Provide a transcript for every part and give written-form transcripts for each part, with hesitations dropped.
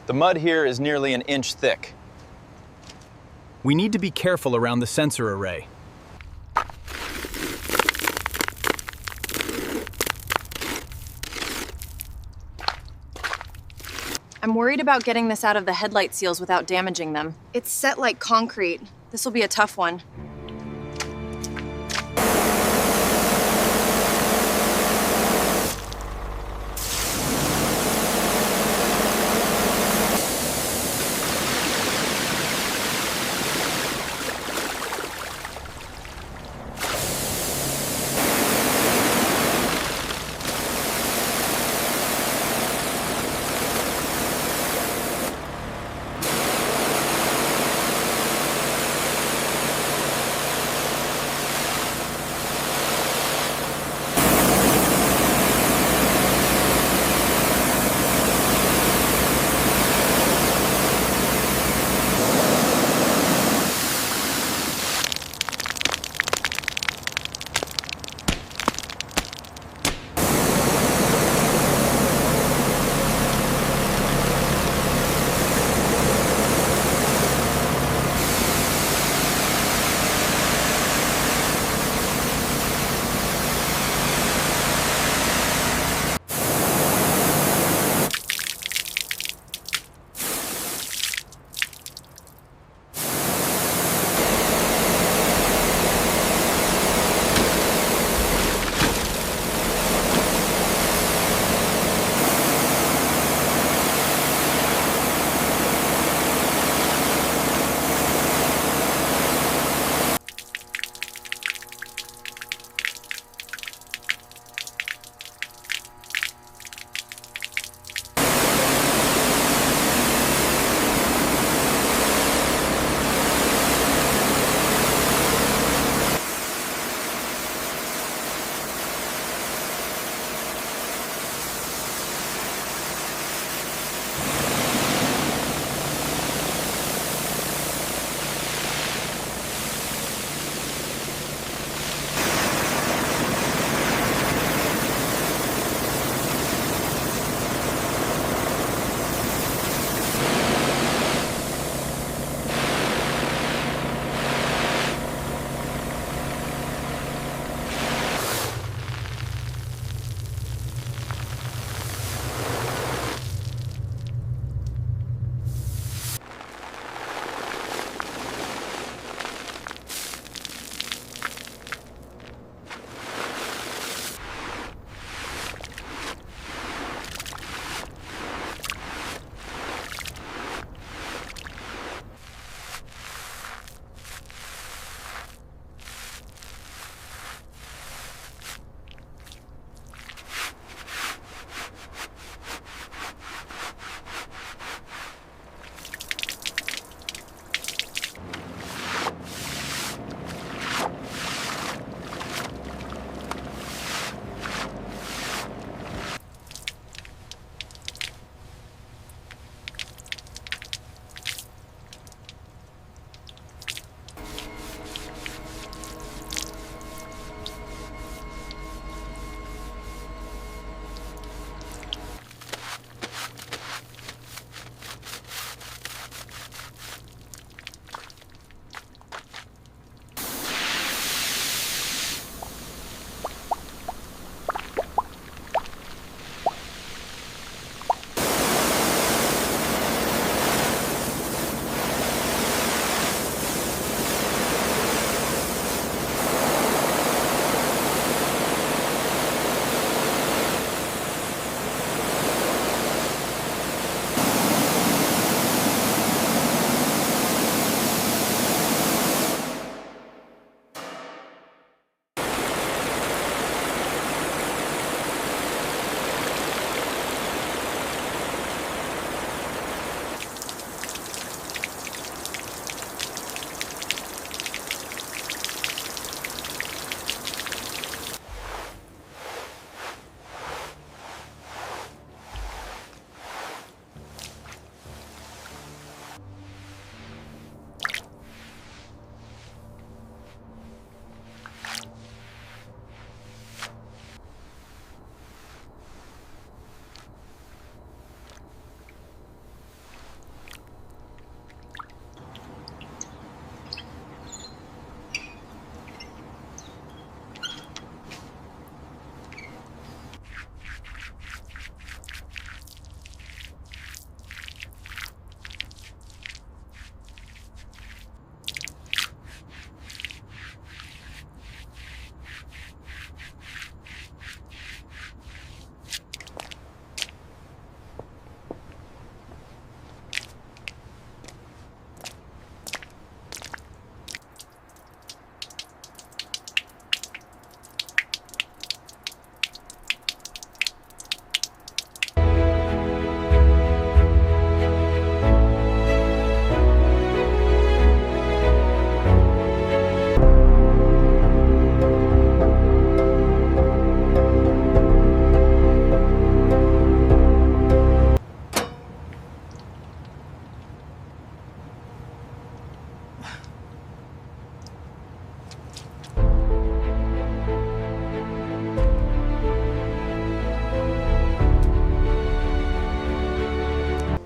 The mud here is nearly an inch thick. We need to be careful around the sensor array. I'm worried about getting this out of the headlight seals without damaging them. It's set like concrete. This will be a tough one.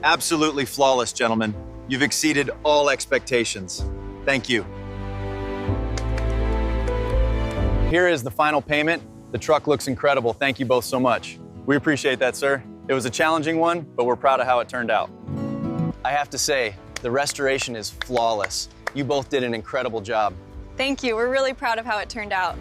Absolutely flawless, gentlemen. You've exceeded all expectations. Thank you. Here is the final payment. The truck looks incredible. Thank you both so much. We appreciate that, sir. It was a challenging one, but we're proud of how it turned out. I have to say, the restoration is flawless. You both did an incredible job. Thank you. We're really proud of how it turned out.